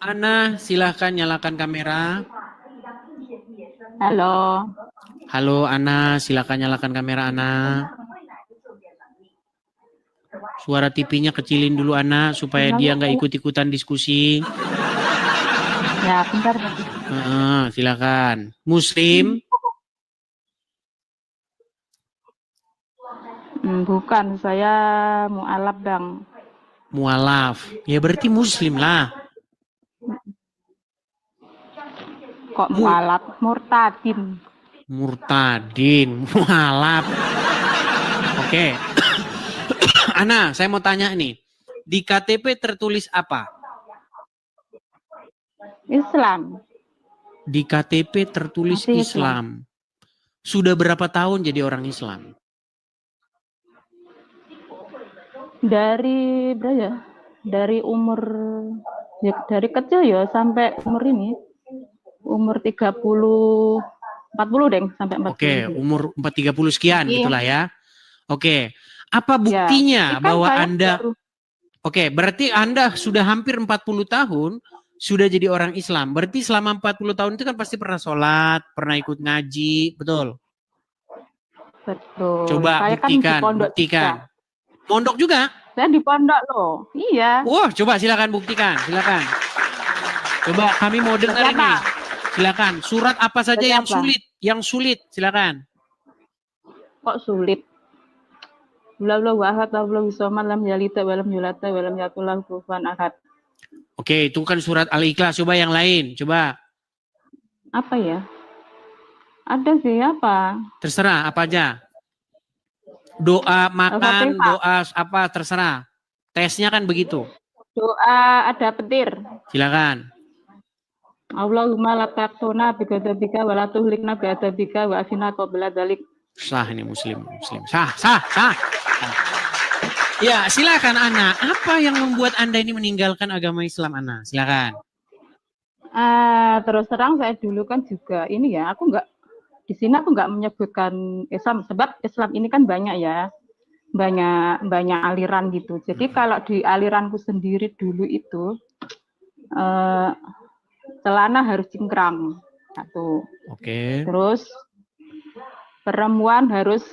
Ana, silahkan nyalakan kamera. Halo. Halo Ana, silahkan nyalakan kamera Ana. Suara TV-nya kecilin dulu Ana, supaya dia nggak ikut-ikutan diskusi. Ya, bentar. Silakan. Muslim? Bukan, saya mualaf, Bang. Mualaf. Ya berarti Muslim lah. Kok mualaf? Murtadin. Murtadin, mualaf. Oke. Ana, saya mau tanya nih. Di KTP tertulis apa? Islam. Di KTP tertulis Masih Islam. Sudah berapa tahun jadi orang Islam? Dari berapa ya? Dari umur ya, dari kecil ya sampai umur ini. Umur 30 40 deh sampai 40. Oke, umur 30 sekian Iya. gitulah ya. Oke. Apa Ya, buktinya kan bahwa saya Anda baru. Oke, berarti Anda sudah hampir 40 tahun sudah jadi orang Islam. Berarti selama 40 tahun itu kan pasti pernah sholat, pernah ikut ngaji, betul? Betul. Coba Saya kan di buktikan, pondok buktikan. juga. Mondok juga? Saya di pondok loh. Iya. Wah, coba silakan buktikan, silakan. Coba kami mau dengar Siapa? ini. Silakan. Surat apa saja yang Siapa? sulit? Yang sulit, silakan. Kok sulit? Wallahu ahad, Allahu samad, lam yalid walam yulad walam yakul lahu kufuwan ahad. Oke, itu kan surat Al-Ikhlas. Coba yang lain, coba. Apa ya? Ada sih apa? Terserah apa aja. Doa makan, Al-Fatihah. doa apa terserah. Tesnya kan begitu. Doa ada petir. Silakan. Allahumma la taqtuna bi ghadabika wa la tuhlikna bi adabika wa afina qabla dzalik. Sah ini muslim. Sah. Ya, silakan Ana. Apa yang membuat Anda ini meninggalkan agama Islam, Ana? Silakan. Terus terang saya dulu kan juga ini ya, aku nggak di sini aku nggak menyebutkan Islam sebab Islam ini kan banyak ya. Banyak aliran gitu. Jadi kalau di aliranku sendiri dulu itu celana harus cingkrang satu. Oke. Terus perempuan harus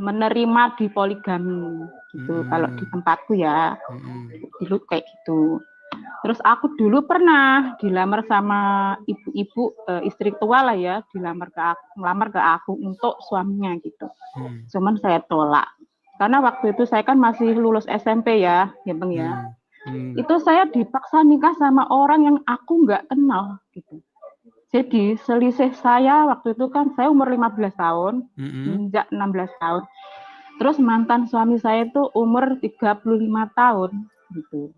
menerima di poligami gitu. Kalau di tempatku ya dulu kayak gitu. Terus aku dulu pernah dilamar sama ibu-ibu istri tua lah ya, melamar ke aku untuk suaminya gitu. Cuman saya tolak. Karena waktu itu saya kan masih lulus SMP ya Bang ya. Itu saya dipaksa nikah sama orang yang aku nggak kenal gitu. Jadi selisih saya waktu itu kan saya umur 15 tahun, menginjak 16 tahun. Terus mantan suami saya itu umur 35 tahun gitu.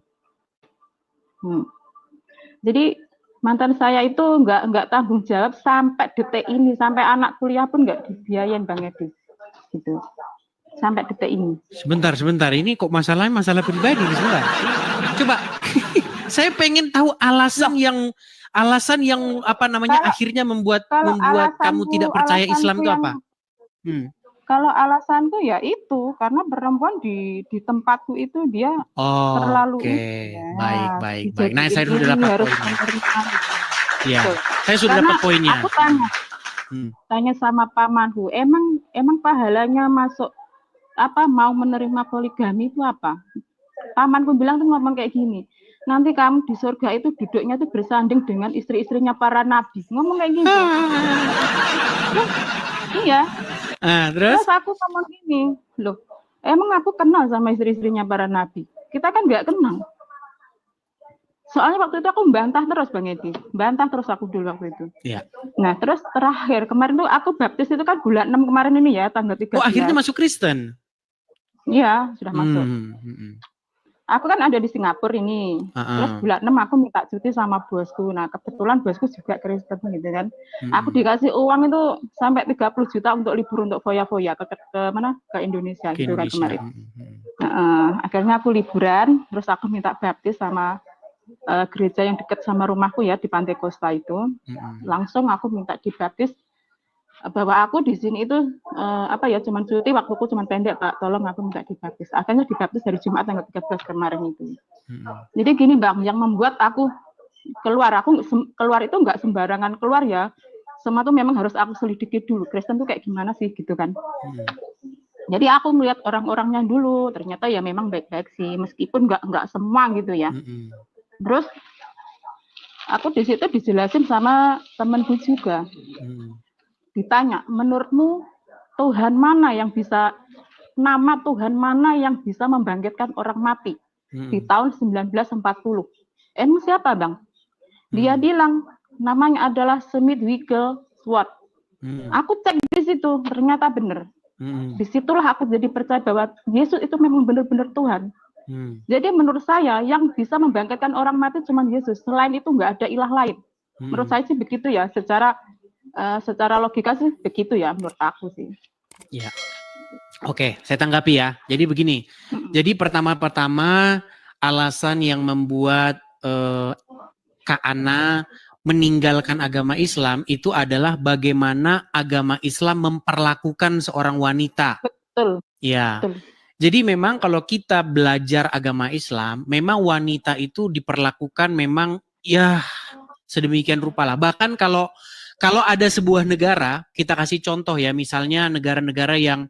Jadi mantan saya itu nggak tanggung jawab sampai detik ini, sampai anak kuliah pun nggak dibiayain Bang Edi gitu. Sampai detik ini. Sebentar. Ini kok masalah pribadi nih, sebentar. Coba, saya pengen tahu alasan yang apa namanya akhirnya membuat kamu tidak percaya Islam itu apa? Kalau alasanku ya itu karena perempuan di tempatku itu dia terlalu baik. Nah, saya sudah dapat poinnya. Ya, saya sudah dapat poinnya. Aku tanya sama pamanku, emang pahalanya masuk apa mau menerima poligami itu apa? Pamanku bilang tuh ngomong kayak gini, nanti kamu di surga itu duduknya tuh bersanding dengan istri-istrinya para nabi. Ngomong kayak gitu. Iya. Terus aku ngomong gini, loh, emang aku kenal sama istri-istrinya para nabi? Kita kan nggak kenal. Soalnya waktu itu aku membantah terus Bang Edi, bantah terus aku dulu waktu itu. Iya. Nah terus terakhir kemarin tuh aku baptis itu kan bulan 6 kemarin ini ya, tanggal 13. Oh akhirnya masuk Kristen? Iya sudah masuk. Aku kan ada di Singapura ini, terus bulan 6 aku minta cuti sama bosku. Nah kebetulan bosku juga Kristen gitu kan. Aku dikasih uang itu sampai 30 juta untuk libur untuk foya-foya ke mana ke Indonesia gitu kan kemarin. Akhirnya aku liburan, terus aku minta baptis sama gereja yang dekat sama rumahku ya di Pantai Costa itu. Langsung aku minta dibaptis bahwa aku di sini itu cuman cuti, waktuku cuman pendek Pak, tolong aku minta dibaptis. Akhirnya dibaptis hari Jumat tanggal 13 kemarin itu. Jadi gini Bang, yang membuat aku keluar. Aku keluar itu nggak sembarangan keluar ya. Semua tuh memang harus aku selidiki dulu. Kristen tuh kayak gimana sih gitu kan. Jadi aku melihat orang-orangnya dulu. Ternyata ya memang baik-baik sih. Meskipun nggak semua gitu ya. Terus aku di situ dijelasin sama temanku juga. Ditanya, menurutmu Tuhan mana yang bisa, nama Tuhan mana yang bisa membangkitkan orang mati di tahun 1940? Emang siapa bang? Dia bilang namanya adalah Smith Wigglesworth. Aku cek di situ, ternyata benar. Disitulah aku jadi percaya bahwa Yesus itu memang benar-benar Tuhan. Jadi menurut saya yang bisa membangkitkan orang mati cuma Yesus. Selain itu nggak ada ilah lain. Menurut saya sih begitu ya. Secara logika sih begitu ya menurut aku sih. Ya. Oke, saya tanggapi ya. Jadi begini. Jadi pertama-tama alasan yang membuat Kak Ana meninggalkan agama Islam itu adalah bagaimana agama Islam memperlakukan seorang wanita. Betul. Ya. Betul. Jadi memang kalau kita belajar agama Islam, memang wanita itu diperlakukan memang ya sedemikian rupa lah. Bahkan kalau ada sebuah negara, kita kasih contoh ya, misalnya negara-negara yang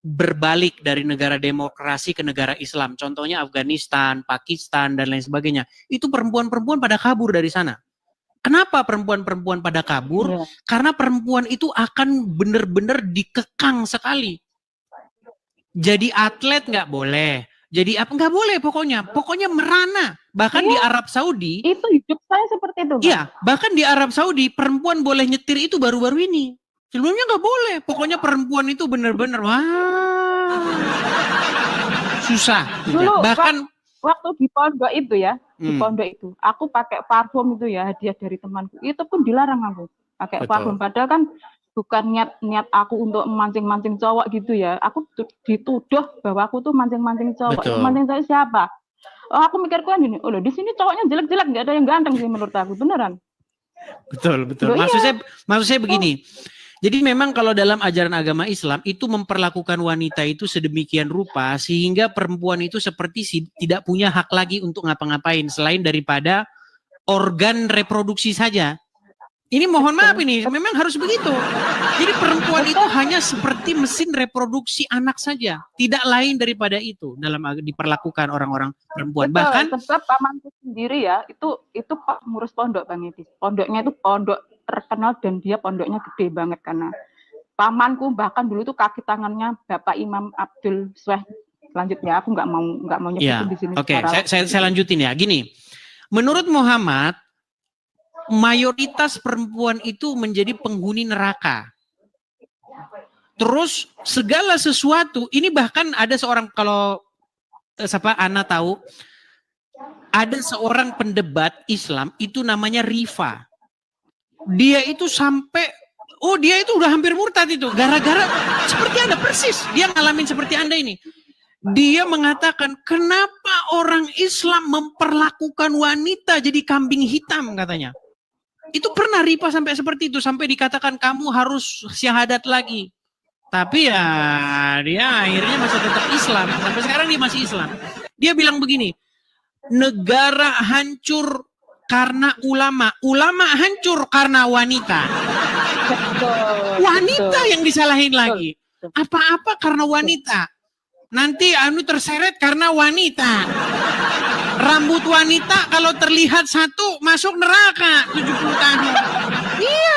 berbalik dari negara demokrasi ke negara Islam. Contohnya Afghanistan, Pakistan, dan lain sebagainya. Itu perempuan-perempuan pada kabur dari sana. Kenapa perempuan-perempuan pada kabur? Iya. Karena perempuan itu akan benar-benar dikekang sekali. Jadi atlet nggak boleh. Jadi apa nggak boleh pokoknya merana. Bahkan di Arab Saudi. Itu hidup saya seperti itu. Iya, bahkan di Arab Saudi perempuan boleh nyetir itu baru-baru ini. Sebelumnya nggak boleh. Pokoknya perempuan itu benar-benar susah. Dulu bahkan waktu di pondok itu ya, di pondok itu, aku pakai parfum itu ya, hadiah dari temanku. Itu pun dilarang aku pakai parfum. Padahal kan bukan niat aku untuk memancing-mancing cowok gitu ya. Aku dituduh bahwa aku tuh mancing-mancing cowok. Yang mancing cowok siapa? Oh, aku mikirku kan gini, oh loh, di sini cowoknya jelek-jelek, nggak ada yang ganteng sih menurut aku, beneran. Betul. Maksud saya begini. Jadi memang kalau dalam ajaran agama Islam itu memperlakukan wanita itu sedemikian rupa sehingga perempuan itu seperti tidak punya hak lagi untuk ngapa-ngapain selain daripada organ reproduksi saja. Ini mohon maaf ini, memang harus begitu. Jadi perempuan itu hanya seperti mesin reproduksi anak saja, tidak lain daripada itu dalam diperlakukan orang-orang perempuan. Betul, bahkan sebab pamanku sendiri ya, itu ngurus pondok Bang Edi. Pondoknya itu pondok terkenal dan dia pondoknya gede banget karena pamanku bahkan dulu tuh kaki tangannya Bapak Imam Abdul Sweh. Selanjutnya aku nggak mau nyebutin di sini. Oke, saya lanjutin ya. Gini, menurut Muhammad mayoritas perempuan itu menjadi penghuni neraka. Terus segala sesuatu ini bahkan ada seorang, kalau Ana tahu, ada seorang pendebat Islam itu namanya Rifa. Dia itu sampai dia itu udah hampir murtad itu gara-gara seperti Anda persis. Dia ngalamin seperti Anda ini. Dia mengatakan kenapa orang Islam memperlakukan wanita jadi kambing hitam katanya. Itu pernah Rifa sampai seperti itu, sampai dikatakan kamu harus syahadat lagi. Tapi ya dia akhirnya masih tetap Islam. Sampai sekarang dia masih Islam. Dia bilang begini, negara hancur karena ulama hancur karena wanita. Wanita yang disalahin lagi. Apa-apa karena wanita. Nanti terseret karena wanita. Rambut wanita kalau terlihat satu masuk neraka 70 tahun. Iya.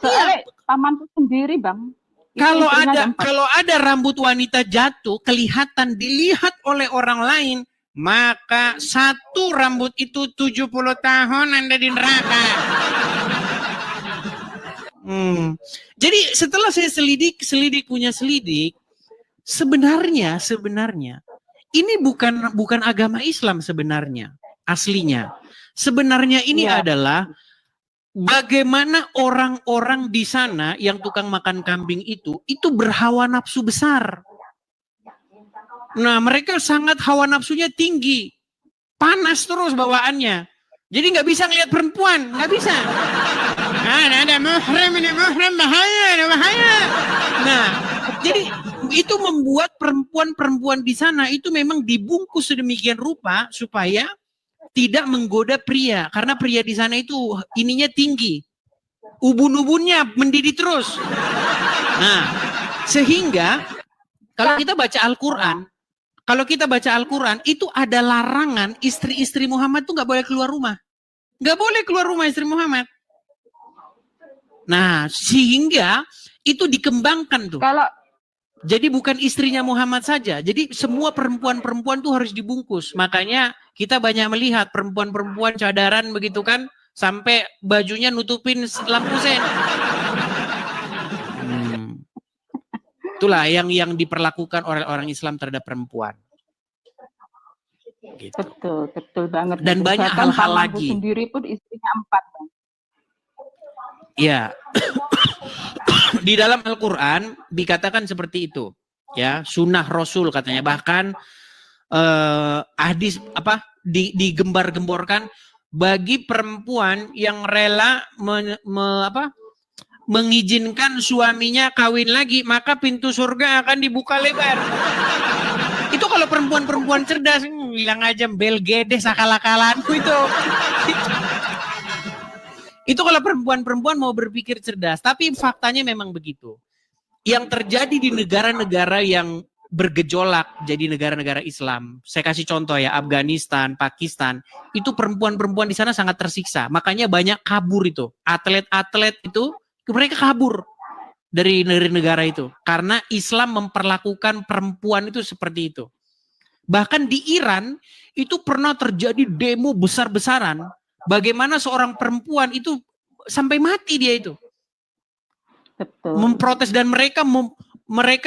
Soalnya pamanku sendiri Bang. Kalau ada rambut wanita jatuh kelihatan dilihat oleh orang lain, maka satu rambut itu 70 tahun Anda di neraka. Jadi setelah saya selidik sebenarnya ini bukan agama Islam sebenarnya, aslinya. Sebenarnya ini adalah bagaimana orang-orang di sana yang tukang makan kambing itu berhawa nafsu besar. Nah, mereka sangat hawa nafsunya tinggi. Panas terus bawaannya. Jadi nggak bisa ngelihat perempuan, nggak bisa. Ada muhrim bahaya. Nah, jadi itu membuat perempuan-perempuan di sana itu memang dibungkus sedemikian rupa supaya tidak menggoda pria karena pria di sana itu ininya tinggi, ubun-ubunnya mendidih terus. Nah, sehingga kalau kita baca Al-Quran, itu ada larangan istri-istri Muhammad tuh nggak boleh keluar rumah. Nggak boleh keluar rumah istri Muhammad. Nah, sehingga itu dikembangkan tuh. Jadi bukan istrinya Muhammad saja. Jadi semua perempuan-perempuan tuh harus dibungkus. Makanya kita banyak melihat perempuan-perempuan cadaran begitu kan. Sampai bajunya nutupin lampu sen. Itulah yang diperlakukan oleh orang Islam terhadap perempuan. Gitu. Betul banget. Dan banyak hal-hal lagi. Sendiri pun istrinya 4. Bang. Ya. Di dalam Al-Quran dikatakan seperti itu. Ya, sunnah Rasul katanya. Bahkan hadis digembar-gemborkan bagi perempuan yang rela mengizinkan suaminya kawin lagi, maka pintu surga akan dibuka lebar. Itu kalau perempuan-perempuan cerdas, bilang aja bel gede sakala-kalanku itu. Itu kalau perempuan-perempuan mau berpikir cerdas, tapi faktanya memang begitu. Yang terjadi di negara-negara yang bergejolak jadi negara-negara Islam. Saya kasih contoh ya, Afghanistan, Pakistan, itu perempuan-perempuan di sana sangat tersiksa. Makanya banyak kabur itu. Atlet-atlet itu mereka kabur dari negara itu karena Islam memperlakukan perempuan itu seperti itu. Bahkan di Iran itu pernah terjadi demo besar-besaran. Bagaimana seorang perempuan itu sampai mati dia itu. Betul. Memprotes dan mereka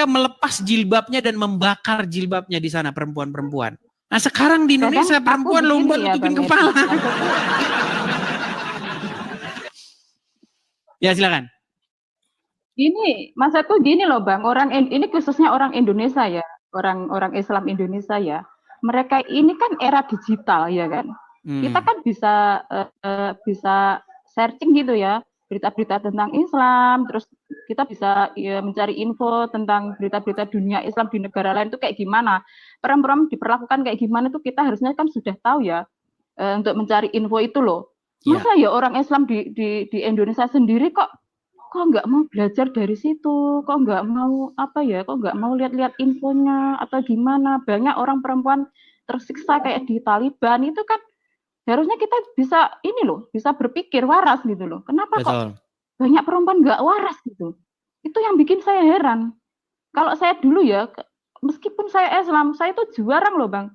melepas jilbabnya dan membakar jilbabnya di sana perempuan-perempuan. Nah sekarang di Indonesia perempuan lomba nutupin kepala. Ya silakan. Ini masa tuh gini loh Bang, ini khususnya orang Indonesia ya, orang Islam Indonesia ya. Mereka ini kan era digital ya kan. Kita kan bisa searching gitu ya, berita-berita tentang Islam, terus kita bisa mencari info tentang berita-berita dunia Islam di negara lain itu kayak gimana. Perempuan diperlakukan kayak gimana tuh kita harusnya kan sudah tahu ya untuk mencari info itu loh. Masa ya orang Islam di Indonesia sendiri kok nggak mau belajar dari situ, kok nggak mau kok nggak mau lihat-lihat infonya atau gimana. Banyak orang perempuan tersiksa kayak di Taliban itu kan harusnya kita bisa berpikir waras gitu loh. Kenapa kok banyak perempuan nggak waras gitu? Itu yang bikin saya heran. Kalau saya dulu ya, meskipun saya Islam, saya itu jarang loh Bang.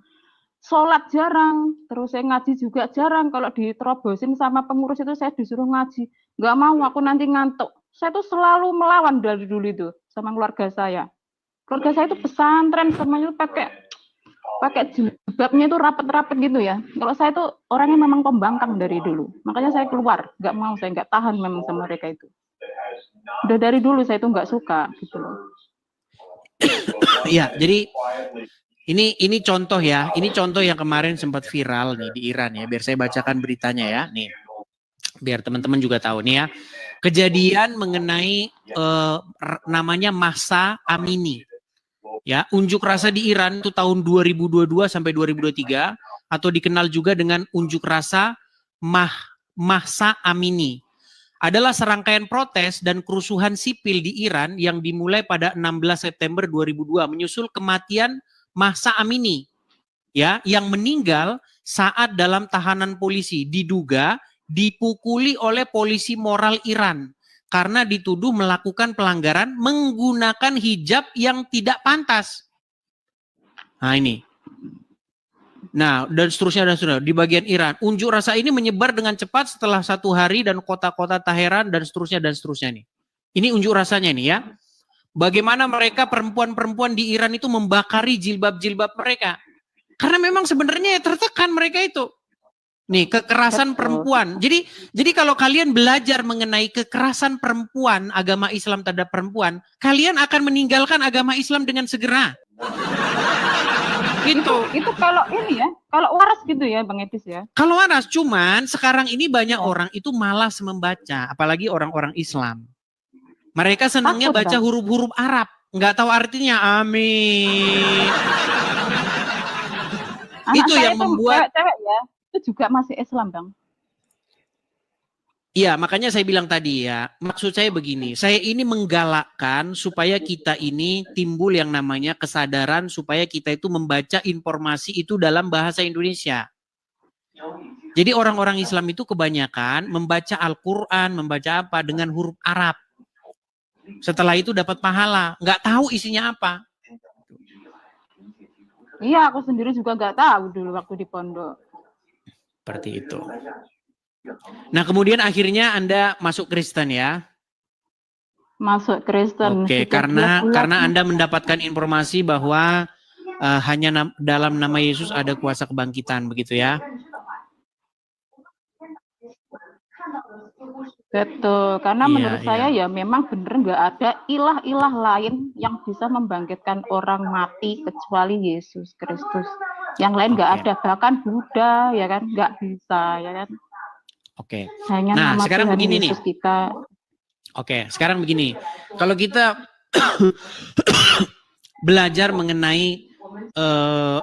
Sholat jarang, terus saya ngaji juga jarang. Kalau diterobosin sama pengurus itu saya disuruh ngaji. Nggak mau, aku nanti ngantuk. Saya tuh selalu melawan dari dulu itu sama keluarga saya. Keluarga saya itu pesantren, semuanya pakai jilbabnya itu rapet-rapet gitu ya. Kalau saya tuh orangnya memang pembangkang dari dulu. Makanya saya keluar, nggak mau, saya nggak tahan memang sama mereka itu. Udah dari dulu saya tuh nggak suka gitu loh. Iya, jadi ini contoh ya. Ini contoh yang kemarin sempat viral nih di Iran ya. Biar saya bacakan beritanya ya. Nih, biar teman-teman juga tahu nih ya. Kejadian mengenai namanya Mahsa Amini. Ya, unjuk rasa di Iran itu tahun 2022 sampai 2023 atau dikenal juga dengan unjuk rasa Mahsa Amini. Adalah serangkaian protes dan kerusuhan sipil di Iran yang dimulai pada 16 September 2002 menyusul kematian Mahsa Amini ya, yang meninggal saat dalam tahanan polisi, diduga dipukuli oleh polisi moral Iran karena dituduh melakukan pelanggaran menggunakan hijab yang tidak pantas. Nah ini. Nah dan seterusnya di bagian Iran. Unjuk rasa ini menyebar dengan cepat setelah 1 hari dan kota-kota Teheran dan seterusnya nih. Ini unjuk rasanya nih ya. Bagaimana mereka perempuan-perempuan di Iran itu membakari jilbab-jilbab mereka. Karena memang sebenarnya tertekan mereka itu. Nih, kekerasan perempuan. Jadi kalau kalian belajar mengenai kekerasan perempuan, agama Islam terhadap perempuan, kalian akan meninggalkan agama Islam dengan segera. Gitu. Itu kalau ini ya, kalau waras gitu ya Bang Etis ya. Kalau waras, cuman sekarang ini banyak orang itu malas membaca, apalagi orang-orang Islam. Mereka senangnya baca huruf-huruf Arab, nggak tahu artinya. Amin. Anak itu yang membuat cewek ya. itu juga masih Islam, Bang. Iya, makanya saya bilang tadi ya, maksud saya begini, saya ini menggalakkan supaya kita ini timbul yang namanya kesadaran supaya kita itu membaca informasi itu dalam bahasa Indonesia. Jadi orang-orang Islam itu kebanyakan membaca Al-Quran, membaca apa dengan huruf Arab. Setelah itu dapat pahala, nggak tahu isinya apa. Iya, aku sendiri juga nggak tahu dulu waktu di pondok. Seperti itu. Nah, kemudian akhirnya Anda masuk Kristen ya? Masuk Kristen. Oke, karena Anda mendapatkan informasi bahwa hanya dalam nama Yesus ada kuasa kebangkitan, begitu ya? Betul, karena menurut saya ya memang benar nggak ada ilah-ilah lain yang bisa membangkitkan orang mati kecuali Yesus Kristus. Yang lain nggak ada, bahkan Buddha ya kan nggak bisa ya kan. Oke. Hanya Nah, nama sekarang Tuhan begini Yesus nih. kita. Oke, sekarang begini. Kalau kita belajar mengenai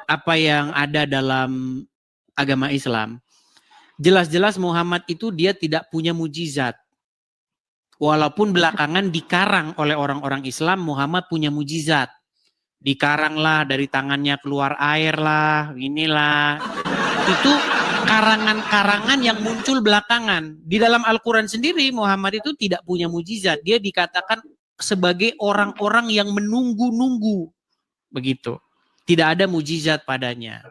apa yang ada dalam agama Islam, jelas-jelas Muhammad itu dia tidak punya mujizat. Walaupun belakangan dikarang oleh orang-orang Islam, Muhammad punya mujizat. Dikarang lah, dari tangannya keluar air lah, inilah. Itu karangan-karangan yang muncul belakangan. Di dalam Al-Quran sendiri, Muhammad itu tidak punya mujizat. Dia dikatakan sebagai orang-orang yang menunggu-nunggu. Begitu. Tidak ada mujizat padanya.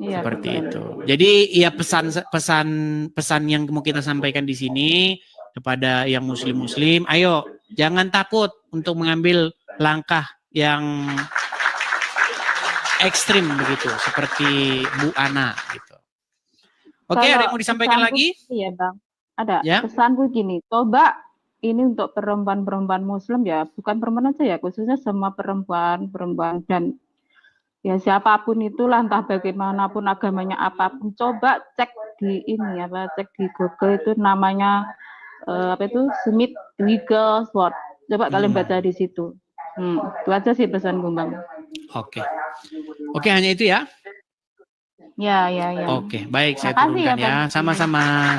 Iya, Seperti betul. itu. Jadi ya pesan yang mau kita sampaikan di sini kepada yang muslim-muslim, ayo jangan takut untuk mengambil langkah yang ekstrim begitu, seperti Bu Ana gitu. Oke, ada yang mau disampaikan lagi? Iya, Bang. Ada. Ya? Pesanku gini, coba ini untuk perempuan-perempuan muslim ya, bukan perempuan aja ya, khususnya semua perempuan dan ya siapapun itulah, entah bagaimanapun agamanya apapun, coba cek di ini cek di Google itu namanya Smith Wigglesworth. Coba kalian baca di situ. Itu aja sih pesan Bang. Oke, hanya itu ya. Ya. Oke, baik, saya Makasih turunkan ya. Bang. Sama-sama.